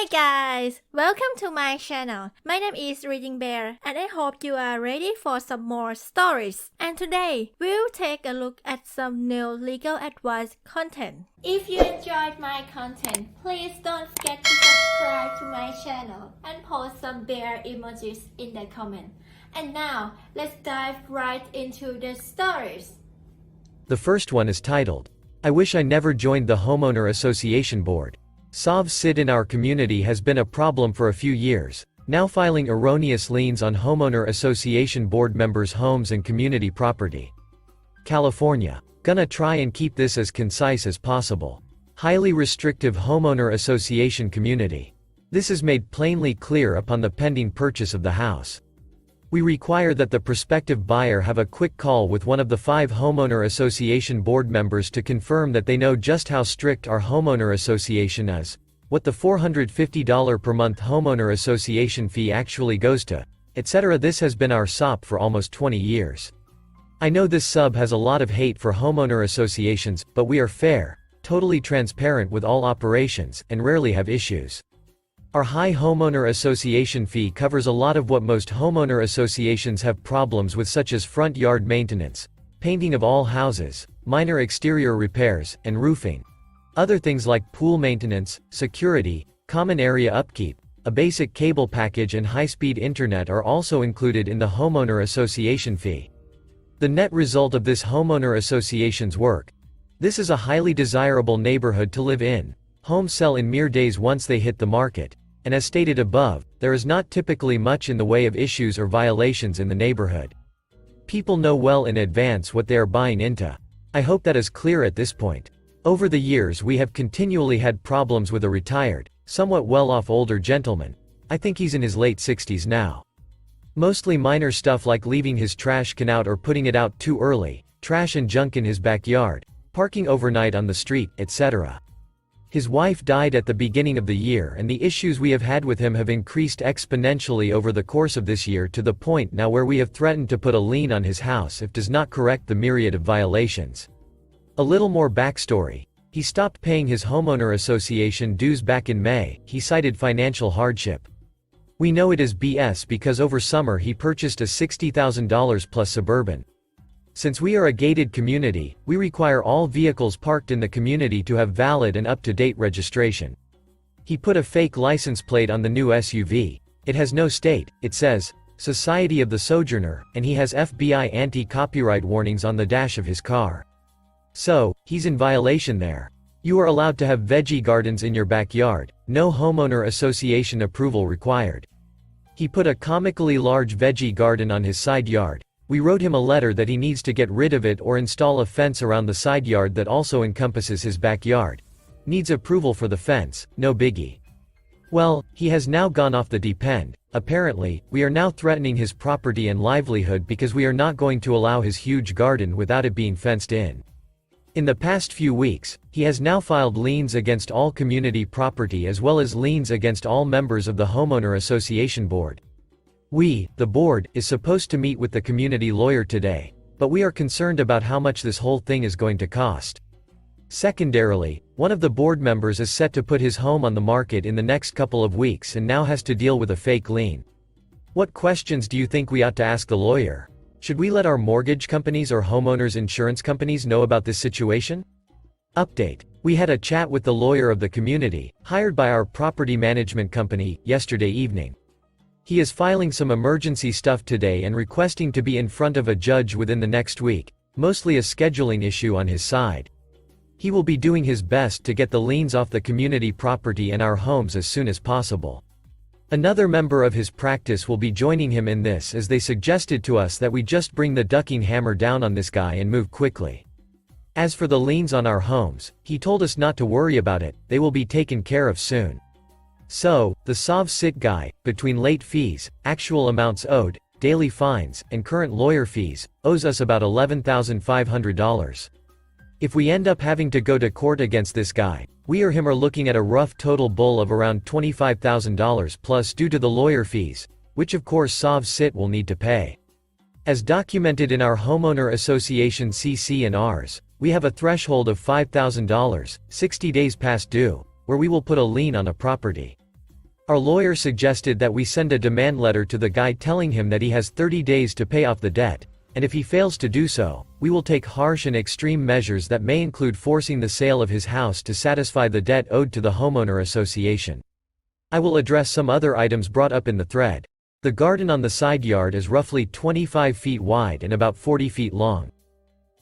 Hi guys! Welcome to my channel. My name is ReadingBear and I hope you are ready for some more stories. And today, we'll take a look at some new legal advice content. If you enjoyed my content, please don't forget to subscribe to my channel and post some bear emojis in the comment. And now, let's dive right into the stories. The first one is titled, I wish I never joined the homeowner association board. Sov Sit in our community has been a problem for a few years, now filing erroneous liens on homeowner association board members' homes and community property. California. Gonna try and keep this as concise as possible. Highly restrictive homeowner association community. This is made plainly clear upon the pending purchase of the house. We require that the prospective buyer have a quick call with one of the 5 homeowner association board members to confirm that they know just how strict our homeowner association is, what the $450 per month homeowner association fee actually goes to, etc. This has been our SOP for almost 20 years. I know this sub has a lot of hate for homeowner associations, but we are fair, totally transparent with all operations, and rarely have issues. Our high homeowner association fee covers a lot of what most homeowner associations have problems with, such as front yard maintenance, painting of all houses, minor exterior repairs, and roofing. Other things like pool maintenance, security, common area upkeep, a basic cable package and high-speed internet are also included in the homeowner association fee. The net result of this homeowner association's work. This is a highly desirable neighborhood to live in. Homes sell in mere days once they hit the market. And as stated above, there is not typically much in the way of issues or violations in the neighborhood. People know well in advance what they are buying into. I hope that is clear at this point. Over the years we have continually had problems with a retired, somewhat well-off older gentleman. I think he's in his late 60s now. Mostly minor stuff like leaving his trash can out or putting it out too early, trash and junk in his backyard, parking overnight on the street, etc. His wife died at the beginning of the year and the issues we have had with him have increased exponentially over the course of this year to the point now where we have threatened to put a lien on his house if does not correct the myriad of violations. A little more backstory. He stopped paying his homeowner association dues back in May. He cited financial hardship. We know it is BS because over summer he purchased a $60,000 plus Suburban. Since we are a gated community, we require all vehicles parked in the community to have valid and up-to-date registration. He put a fake license plate on the new SUV. It has no state, it says, Society of the Sojourner, and he has FBI anti-copyright warnings on the dash of his car. So, he's in violation there. You are allowed to have veggie gardens in your backyard, no homeowner association approval required. He put a comically large veggie garden on his side yard. We wrote him a letter that he needs to get rid of it or install a fence around the side yard that also encompasses his backyard. Needs approval for the fence, no biggie. Well, he has now gone off the deep end. Apparently, we are now threatening his property and livelihood because we are not going to allow his huge garden without it being fenced in. In the past few weeks, he has now filed liens against all community property as well as liens against all members of the homeowner association board. We, the board, is supposed to meet with the community lawyer today, but we are concerned about how much this whole thing is going to cost. Secondarily, one of the board members is set to put his home on the market in the next couple of weeks and now has to deal with a fake lien. What questions do you think we ought to ask the lawyer? Should we let our mortgage companies or homeowners insurance companies know about this situation? Update. We had a chat with the lawyer of the community, hired by our property management company, yesterday evening. He is filing some emergency stuff today and requesting to be in front of a judge within the next week, mostly a scheduling issue on his side. He will be doing his best to get the liens off the community property and our homes as soon as possible. Another member of his practice will be joining him in this as they suggested to us that we just bring the ducking hammer down on this guy and move quickly. As for the liens on our homes, he told us not to worry about it, they will be taken care of soon. So, the Sov Sit guy, between late fees, actual amounts owed, daily fines, and current lawyer fees, owes us about $11,500. If we end up having to go to court against this guy, we or him are looking at a rough total bill of around $25,000 plus due to the lawyer fees, which of course Sov Sit will need to pay. As documented in our homeowner association CC&Rs, we have a threshold of $5,000, 60 days past due, where we will put a lien on a property. Our lawyer suggested that we send a demand letter to the guy telling him that he has 30 days to pay off the debt, and if he fails to do so, we will take harsh and extreme measures that may include forcing the sale of his house to satisfy the debt owed to the homeowner association. I will address some other items brought up in the thread. The garden on the side yard is roughly 25 feet wide and about 40 feet long.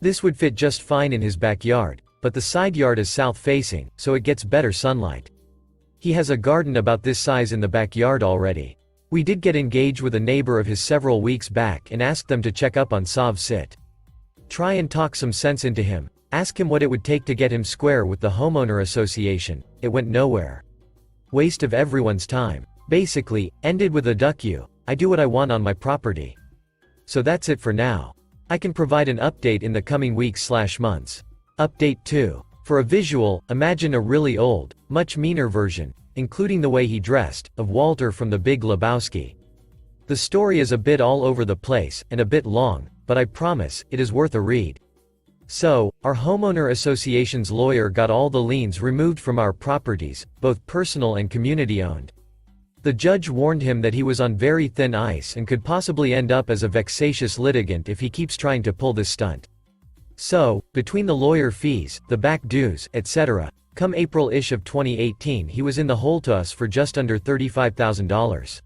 This would fit just fine in his backyard, but the side yard is south-facing, so it gets better sunlight. He has a garden about this size in the backyard already. We did get engaged with a neighbor of his several weeks back and asked them to check up on Sav Sit. Try and talk some sense into him, ask him what it would take to get him square with the homeowner association. It went nowhere. Waste of everyone's time. Basically, ended with a duck you, I do what I want on my property. So that's it for now. I can provide an update in the coming weeks/months. Update 2. For a visual, imagine a really old, much meaner version, including the way he dressed, of Walter from The Big Lebowski. The story is a bit all over the place, and a bit long, but I promise, it is worth a read. So, our homeowner association's lawyer got all the liens removed from our properties, both personal and community-owned. The judge warned him that he was on very thin ice and could possibly end up as a vexatious litigant if he keeps trying to pull this stunt. So, between the lawyer fees, the back dues, etc., come April-ish of 2018 he was in the hole to us for just under $35,000.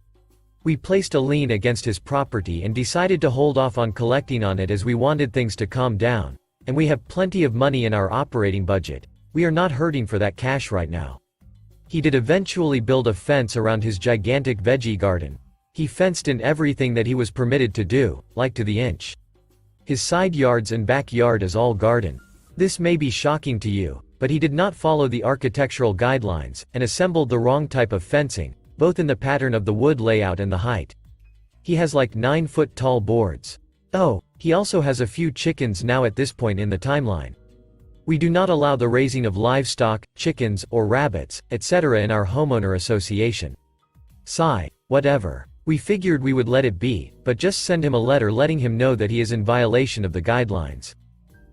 We placed a lien against his property and decided to hold off on collecting on it as we wanted things to calm down, and we have plenty of money in our operating budget. We are not hurting for that cash right now. He did eventually build a fence around his gigantic veggie garden. He fenced in everything that he was permitted to do, like to the inch. His side yards and backyard is all garden. This may be shocking to you, but he did not follow the architectural guidelines, and assembled the wrong type of fencing, both in the pattern of the wood layout and the height. He has like 9-foot tall boards. Oh, he also has a few chickens now at this point in the timeline. We do not allow the raising of livestock, chickens, or rabbits, etc. in our homeowner association. Sigh, whatever. We figured we would let it be, but just send him a letter letting him know that he is in violation of the guidelines.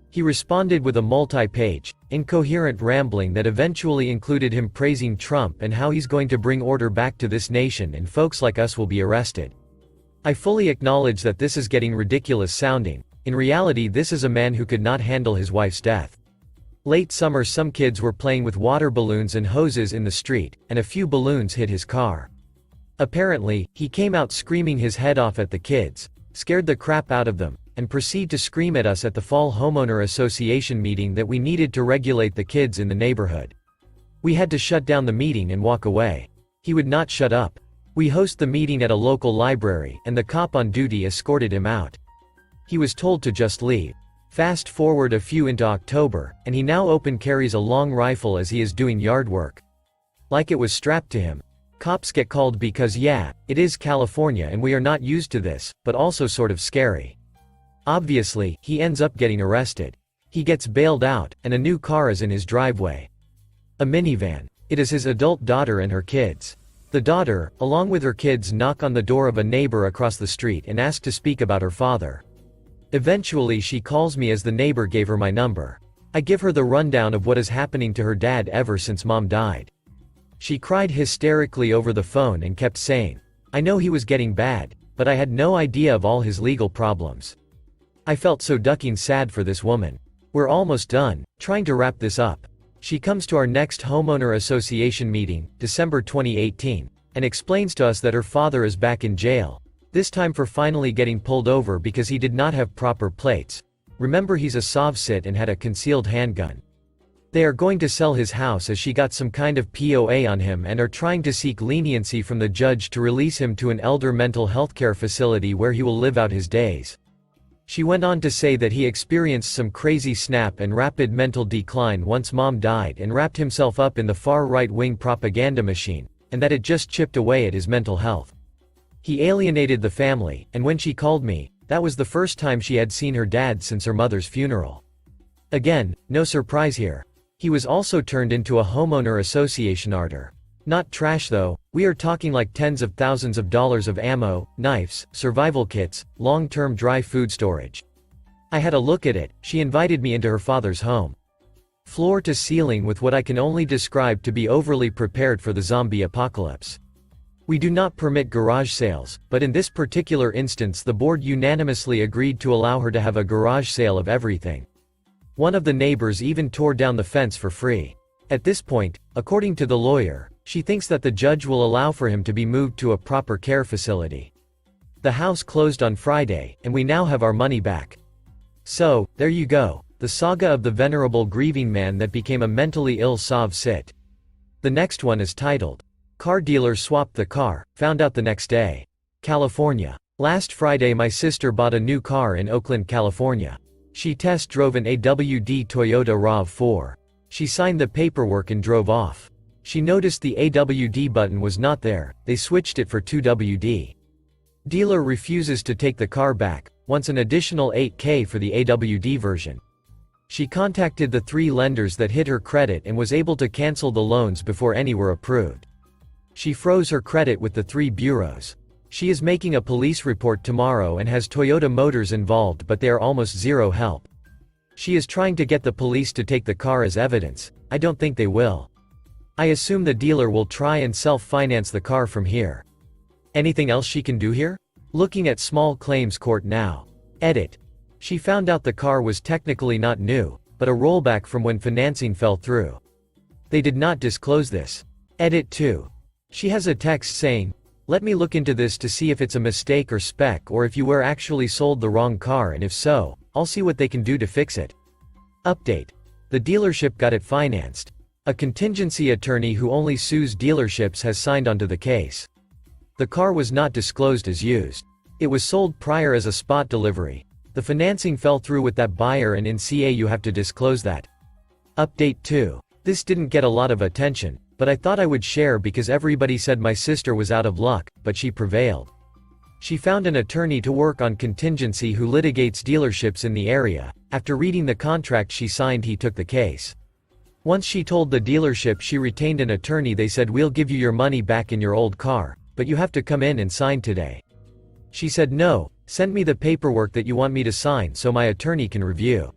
He responded with a multi-page, incoherent rambling that eventually included him praising Trump and how he's going to bring order back to this nation and folks like us will be arrested. I fully acknowledge that this is getting ridiculous sounding. In reality, this is a man who could not handle his wife's death. Late summer, some kids were playing with water balloons and hoses in the street, and a few balloons hit his car. Apparently, he came out screaming his head off at the kids, scared the crap out of them, and proceeded to scream at us at the fall homeowner association meeting that we needed to regulate the kids in the neighborhood. We had to shut down the meeting and walk away. He would not shut up. We host the meeting at a local library, and the cop on duty escorted him out. He was told to just leave. Fast forward a few into October, and he now open carries a long rifle as he is doing yard work. Like it was strapped to him. Cops get called because yeah, it is California and we are not used to this, but also sort of scary. Obviously, he ends up getting arrested. He gets bailed out, and a new car is in his driveway. A minivan. It is his adult daughter and her kids. The daughter, along with her kids, knock on the door of a neighbor across the street and ask to speak about her father. Eventually she calls me as the neighbor gave her my number. I give her the rundown of what is happening to her dad ever since mom died. She cried hysterically over the phone and kept saying, "I know he was getting bad, but I had no idea of all his legal problems." I felt so ducking sad for this woman. We're almost done, trying to wrap this up. She comes to our next homeowner association meeting, December 2018, and explains to us that her father is back in jail. This time for finally getting pulled over because he did not have proper plates. Remember, he's a SOV-sit and had a concealed handgun. They are going to sell his house as she got some kind of POA on him and are trying to seek leniency from the judge to release him to an elder mental health care facility where he will live out his days. She went on to say that he experienced some crazy snap and rapid mental decline once mom died and wrapped himself up in the far right-wing propaganda machine, and that it just chipped away at his mental health. He alienated the family, and when she called me, that was the first time she had seen her dad since her mother's funeral. Again, no surprise here. He was also turned into a homeowner association arter. Not trash though, we are talking like tens of thousands of dollars of ammo, knives, survival kits, long-term dry food storage. I had a look at it. She invited me into her father's home. Floor to ceiling with what I can only describe to be overly prepared for the zombie apocalypse. We do not permit garage sales, but in this particular instance the board unanimously agreed to allow her to have a garage sale of everything. One of the neighbors even tore down the fence for free. At this point, according to the lawyer, she thinks that the judge will allow for him to be moved to a proper care facility. The house closed on Friday, and we now have our money back. So, there you go, the saga of the venerable grieving man that became a mentally ill Sov Sit. The next one is titled, Car Dealer Swapped the Car, Found Out the Next Day. California. Last Friday my sister bought a new car in Oakland, California. She test drove an AWD Toyota RAV4. She signed the paperwork and drove off. She noticed the AWD button was not there, they switched it for 2WD. Dealer refuses to take the car back, wants an additional $8,000 for the AWD version. She contacted the 3 lenders that hit her credit and was able to cancel the loans before any were approved. She froze her credit with the 3 bureaus. She is making a police report tomorrow and has Toyota Motors involved, but they are almost zero help. She is trying to get the police to take the car as evidence. I don't think they will. I assume the dealer will try and self-finance the car from here. Anything else she can do here? Looking at small claims court now. Edit. She found out the car was technically not new, but a rollback from when financing fell through. They did not disclose this. Edit 2. She has a text saying, "Let me look into this to see if it's a mistake or spec or if you were actually sold the wrong car, and if so, I'll see what they can do to fix it." Update. The dealership got it financed. A contingency attorney who only sues dealerships has signed onto the case. The car was not disclosed as used. It was sold prior as a spot delivery. The financing fell through with that buyer, and in CA you have to disclose that. Update 2. This didn't get a lot of attention, but I thought I would share because everybody said my sister was out of luck, but she prevailed. She found an attorney to work on contingency who litigates dealerships in the area. After reading the contract she signed, he took the case. Once she told the dealership she retained an attorney, they said, "We'll give you your money back in your old car, but you have to come in and sign today." She said, "No, send me the paperwork that you want me to sign so my attorney can review."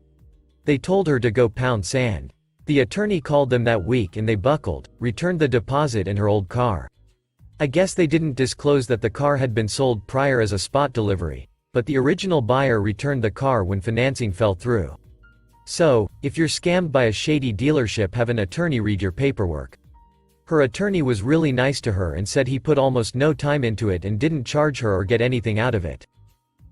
They told her to go pound sand. The attorney called them that week and they buckled, returned the deposit and her old car. I guess they didn't disclose that the car had been sold prior as a spot delivery, but the original buyer returned the car when financing fell through. So, if you're scammed by a shady dealership, have an attorney read your paperwork. Her attorney was really nice to her and said he put almost no time into it and didn't charge her or get anything out of it.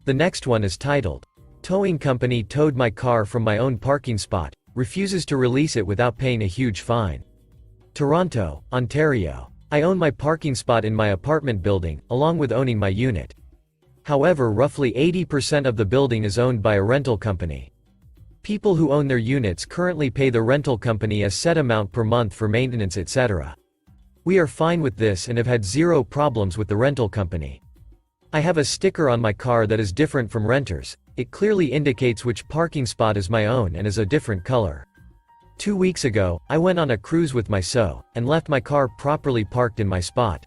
The next one is titled, Towing Company Towed My Car from My Own Parking Spot, Refuses to Release It Without Paying a Huge Fine. Toronto, Ontario. I own my parking spot in my apartment building, along with owning my unit. However, roughly 80% of the building is owned by a rental company. People who own their units currently pay the rental company a set amount per month for maintenance, etc. We are fine with this and have had zero problems with the rental company. I have a sticker on my car that is different from renters. It clearly indicates which parking spot is my own and is a different color. 2 weeks ago, I went on a cruise with my SO, and left my car properly parked in my spot.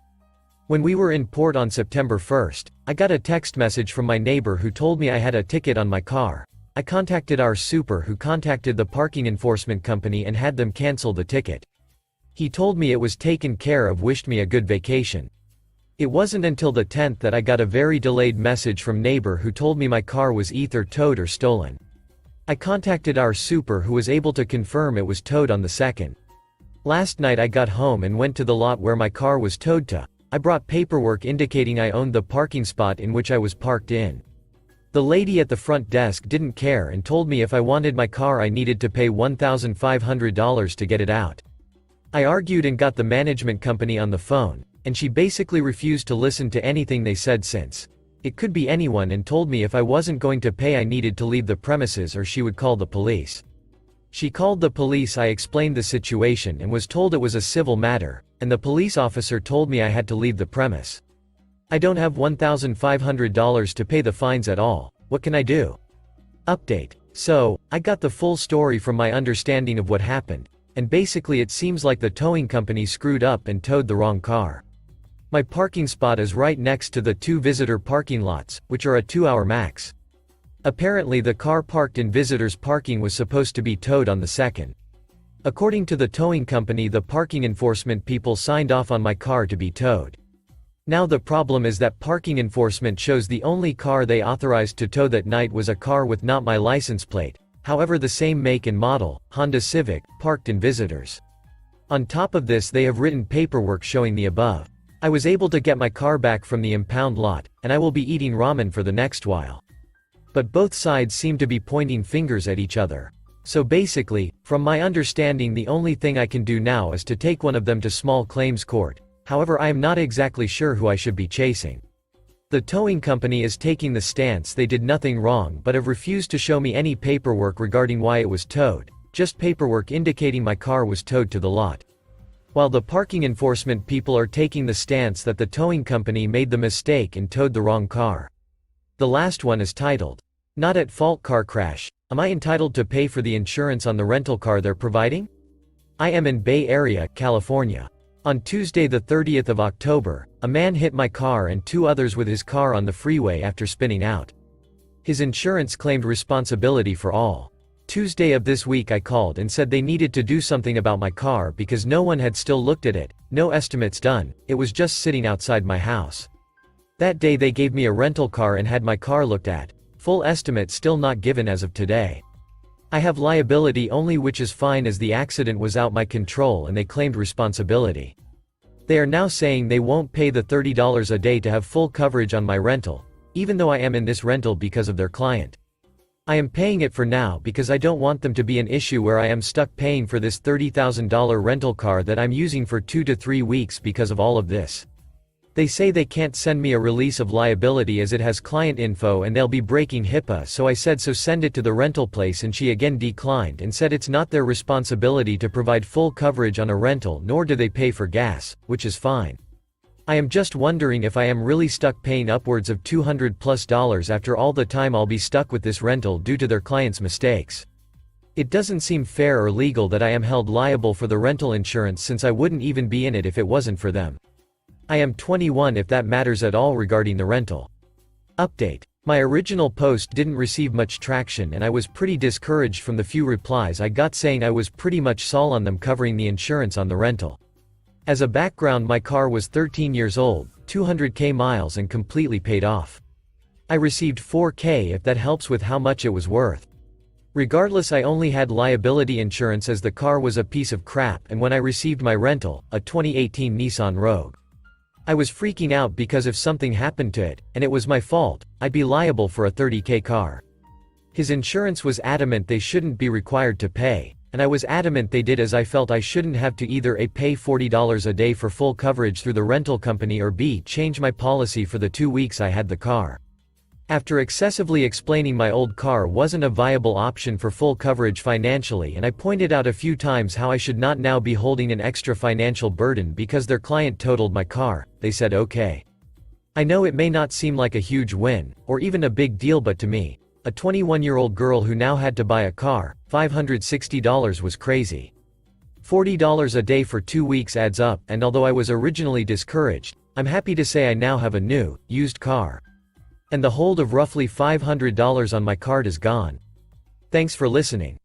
When we were in port on September 1st, I got a text message from my neighbor who told me I had a ticket on my car. I contacted our super, who contacted the parking enforcement company and had them cancel the ticket. He told me it was taken care of, wished me a good vacation. It wasn't until the 10th that I got a very delayed message from neighbor who told me my car was either towed or stolen. I contacted our super, who was able to confirm it was towed on the 2nd. Last night I got home and went to the lot where my car was towed to. I brought paperwork indicating I owned the parking spot in which I was parked in. The lady at the front desk didn't care and told me if I wanted my car I needed to pay $1,500 to get it out. I argued and got the management company on the phone, and she basically refused to listen to anything they said, since it could be anyone, and told me if I wasn't going to pay I needed to leave the premises or she would call the police. She called the police. I explained the situation and was told it was a civil matter, and the police officer told me I had to leave the premise. I don't have $1,500 to pay the fines at all. What can I do? Update. So, I got the full story from my understanding of what happened, and basically it seems like the towing company screwed up and towed the wrong car. My parking spot is right next to the 2 visitor parking lots, which are a 2-hour max. Apparently the car parked in visitors parking was supposed to be towed on the 2nd. According to the towing company, the parking enforcement people signed off on my car to be towed. Now the problem is that parking enforcement shows the only car they authorized to tow that night was a car with not my license plate, however the same make and model, Honda Civic, parked in visitors. On top of this they have written paperwork showing the above. I was able to get my car back from the impound lot, and I will be eating ramen for the next while. But both sides seem to be pointing fingers at each other. So basically, from my understanding the only thing I can do now is to take one of them to small claims court. However, I am not exactly sure who I should be chasing. The towing company is taking the stance they did nothing wrong but have refused to show me any paperwork regarding why it was towed, just paperwork indicating my car was towed to the lot. While the parking enforcement people are taking the stance that the towing company made the mistake and towed the wrong car. The last one is titled, "Not at Fault Car Crash. Am I entitled to pay for the insurance on the rental car they're providing?" I am in Bay Area, California. On Tuesday the 30th of October, a man hit my car and two others with his car on the freeway after spinning out. His insurance claimed responsibility for all. Tuesday of this week I called and said they needed to do something about my car because no one had still looked at it, no estimates done, it was just sitting outside my house. That day they gave me a rental car and had my car looked at, full estimate still not given as of today. I have liability only, which is fine as the accident was out my control and they claimed responsibility. They are now saying they won't pay the $30 a day to have full coverage on my rental, even though I am in this rental because of their client. I am paying it for now because I don't want them to be an issue where I am stuck paying for this $30,000 rental car that I'm using for 2 to 3 weeks because of all of this. They say they can't send me a release of liability as it has client info and they'll be breaking HIPAA, so I said so send it to the rental place, and she again declined and said it's not their responsibility to provide full coverage on a rental, nor do they pay for gas, which is fine. I am just wondering if I am really stuck paying upwards of $200+ after all the time I'll be stuck with this rental due to their client's mistakes. It doesn't seem fair or legal that I am held liable for the rental insurance since I wouldn't even be in it if it wasn't for them. I am 21 if that matters at all regarding the rental. Update. My original post didn't receive much traction and I was pretty discouraged from the few replies I got saying I was pretty much sold on them covering the insurance on the rental. As a background, my car was 13 years old, 200k miles and completely paid off. I received $4K if that helps with how much it was worth. Regardless, I only had liability insurance as the car was a piece of crap, and when I received my rental, a 2018 Nissan Rogue, I was freaking out because if something happened to it, and it was my fault, I'd be liable for a $30K car. His insurance was adamant they shouldn't be required to pay, and I was adamant they did, as I felt I shouldn't have to either A, pay $40 a day for full coverage through the rental company, or B, change my policy for the 2 weeks I had the car. After excessively explaining my old car wasn't a viable option for full coverage financially, and I pointed out a few times how I should not now be holding an extra financial burden because their client totaled my car, they said okay. I know it may not seem like a huge win, or even a big deal, but to me, a 21-year-old girl who now had to buy a car, $560 was crazy. $40 a day for 2 weeks adds up, and although I was originally discouraged, I'm happy to say I now have a new, used car. And the hold of roughly $500 on my card is gone. Thanks for listening.